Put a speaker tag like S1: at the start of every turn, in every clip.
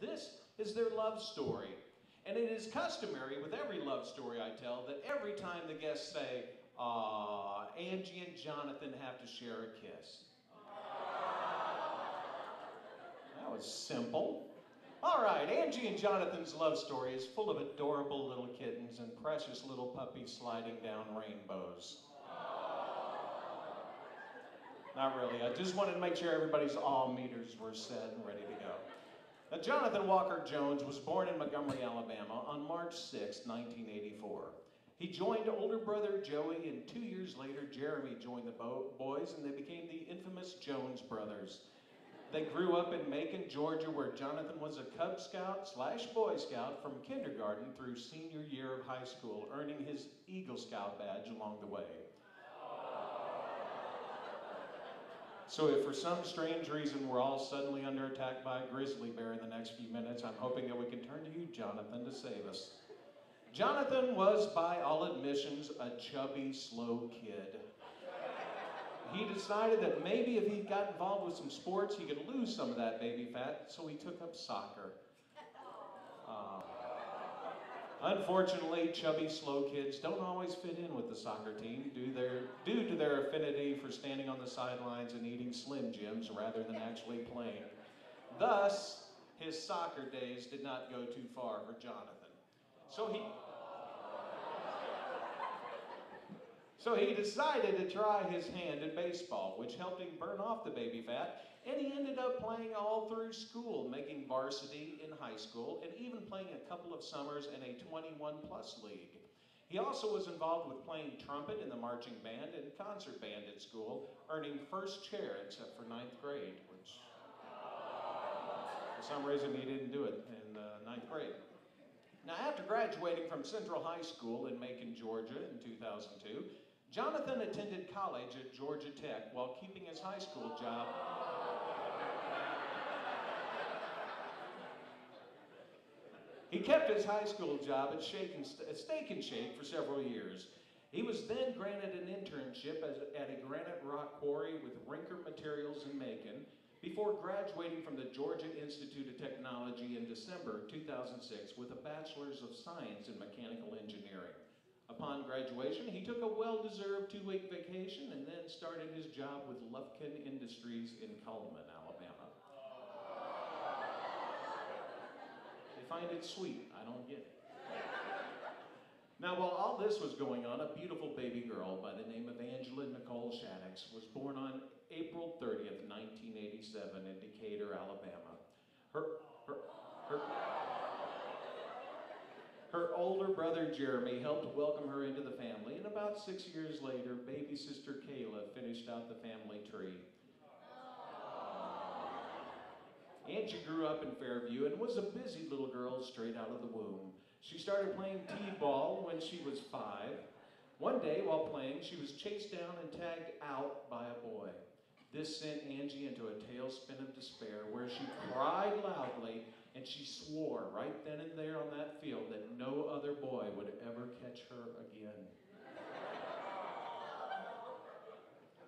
S1: this is their love story. And it is customary with every love story I tell that every time the guests say, "Aw, Angie and Jonathan have to share a kiss." That was simple. All right, Angie and Jonathan's love story is full of adorable little kittens and precious little puppies sliding down rainbows. Not really. I just wanted to make sure everybody's awe meters were set and ready to go. Now, Jonathan Walker Jones was born in Montgomery, Alabama on March 6, 1984. He joined older brother Joey, and 2 years later, Jeremy joined the boys, and they became the infamous Jones brothers. They grew up in Macon, Georgia, where Jonathan was a Cub Scout / Boy Scout from kindergarten through senior year of high school, earning his Eagle Scout badge along the way. So if for some strange reason we're all suddenly under attack by a grizzly bear in the next few minutes, I'm hoping that we can turn to you, Jonathan, to save us. Jonathan was, by all admissions, a chubby, slow kid. He decided that maybe if he got involved with some sports, he could lose some of that baby fat, so he took up soccer. Unfortunately, chubby, slow kids don't always fit in with the soccer team due to their affinity for standing on the sidelines and eating Slim Jims rather than actually playing. Thus, his soccer days did not go too far for Jonathan. So he decided to try his hand at baseball, which helped him burn off the baby fat, and he ended up playing all through school, making varsity in high school, and even playing a couple of summers in a 21-plus league. He also was involved with playing trumpet in the marching band and concert band at school, earning first chair except for 9th grade, which for some reason he didn't do it in 9th grade. Now, after graduating from Central High School in Macon, Georgia in 2002, Jonathan attended college at Georgia Tech while keeping his high school job. He kept his high school job at Steak and Shake for several years. He was then granted an internship at a granite rock quarry with Rinker Materials in Macon before graduating from the Georgia Institute of Technology in December 2006 with a Bachelor's of Science in Mechanical Engineering. Upon graduation, he took a well-deserved 2-week vacation and then started his job with Lufkin Industries in Cullman, Alabama. They find it sweet. I don't get it. Now, while all this was going on, a beautiful baby girl by the name of Angela Nicole Shaddix was born on April 30th, 1987 in Decatur, Alabama. Her older brother Jeremy helped welcome her into the family, and about 6 years later, baby sister Kayla finished out the family tree. Angie grew up in Fairview and was a busy little girl straight out of the womb. She started playing t-ball when she was 5. One day, while playing, she was chased down and tagged out by a boy. This sent Angie into a tailspin of despair where she cried loudly and she swore right then and there on that field that no other boy would ever catch her again.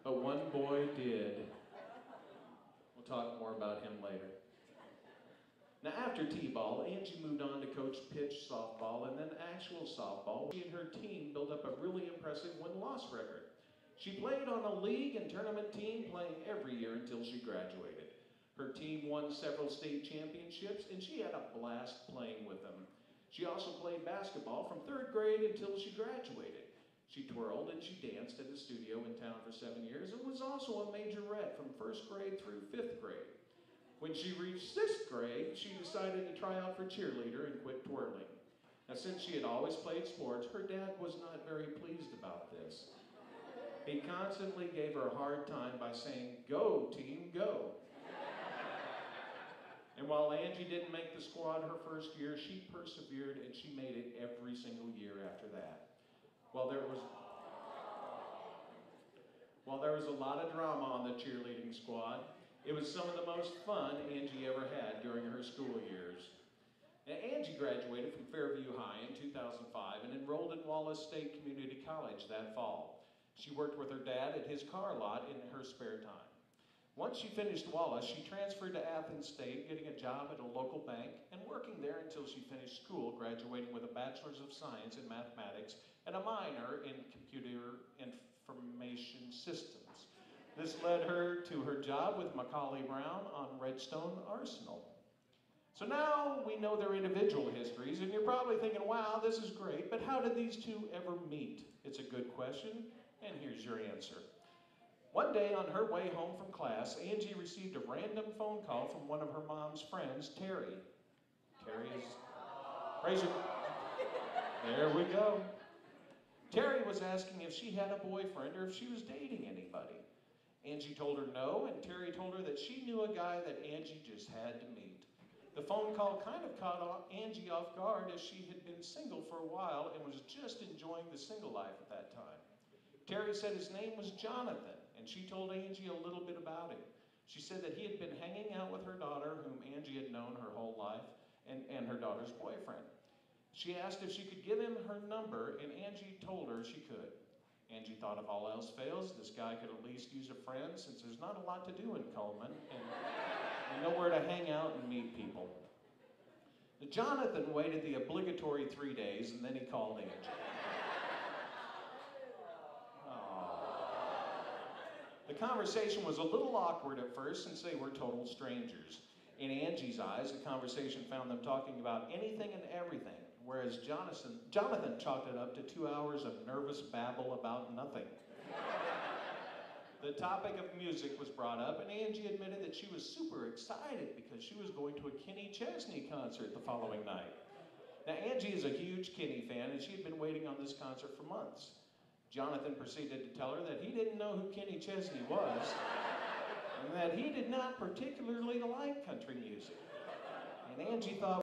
S1: But one boy did. We'll talk more about him later. Now, after t-ball, Angie moved on to coach pitch softball and then actual softball. She and her team built up a really impressive win-loss record. She played on a league and tournament team, playing every year until she graduated. Her team won several state championships, and she had a blast playing with them. She also played basketball from 3rd grade until she graduated. She twirled and she danced at a studio in town for 7 years and was also a majorette from 1st grade through 5th grade. When she reached 6th grade, she decided to try out for cheerleader and quit twirling. Now, since she had always played sports, her dad was not very pleased about this. He constantly gave her a hard time by saying, "Go, team, go." And while Angie didn't make the squad her first year, she persevered and she made it every single year after that. While there was a lot of drama on the cheerleading squad, it was some of the most fun Angie ever had during her school years. Now, Angie graduated from Fairview High in 2005 and enrolled in Wallace State Community College that fall. She worked with her dad at his car lot in her spare time. Once she finished Wallace, she transferred to Athens State, getting a job at a local bank and working there until she finished school, graduating with a Bachelor's of Science in Mathematics and a minor in Computer Information Systems. This led her to her job with Macaulay Brown on Redstone Arsenal. So now we know their individual histories, and you're probably thinking, wow, this is great, but how did these two ever meet? It's a good question, and here's your answer. One day on her way home from class, Angie received a random phone call from one of her mom's friends, Terry. Terry is, raise it. There we go. Terry was asking if she had a boyfriend or if she was dating anybody. Angie told her no, and Terry told her that she knew a guy that Angie just had to meet. The phone call kind of caught Angie off guard, as she had been single for a while and was just enjoying the single life at that time. Terry said his name was Jonathan, and she told Angie a little bit about him. She said that he had been hanging out with her daughter, whom Angie had known her whole life, and her daughter's boyfriend. She asked if she could give him her number, and Angie told her she could. Angie thought if all else fails, this guy could at least use a friend, since there's not a lot to do in Cullman, and nowhere to hang out and meet people. Jonathan waited the obligatory 3 days, and then he called Angie. The conversation was a little awkward at first, since they were total strangers. In Angie's eyes, the conversation found them talking about anything and everything, whereas Jonathan chalked it up to 2 hours of nervous babble about nothing. The topic of music was brought up, and Angie admitted that she was super excited because she was going to a Kenny Chesney concert the following night. Now, Angie is a huge Kenny fan, and she had been waiting on this concert for months. Jonathan proceeded to tell her that he didn't know who Kenny Chesney was, and that he did not particularly like country music. And Angie thought,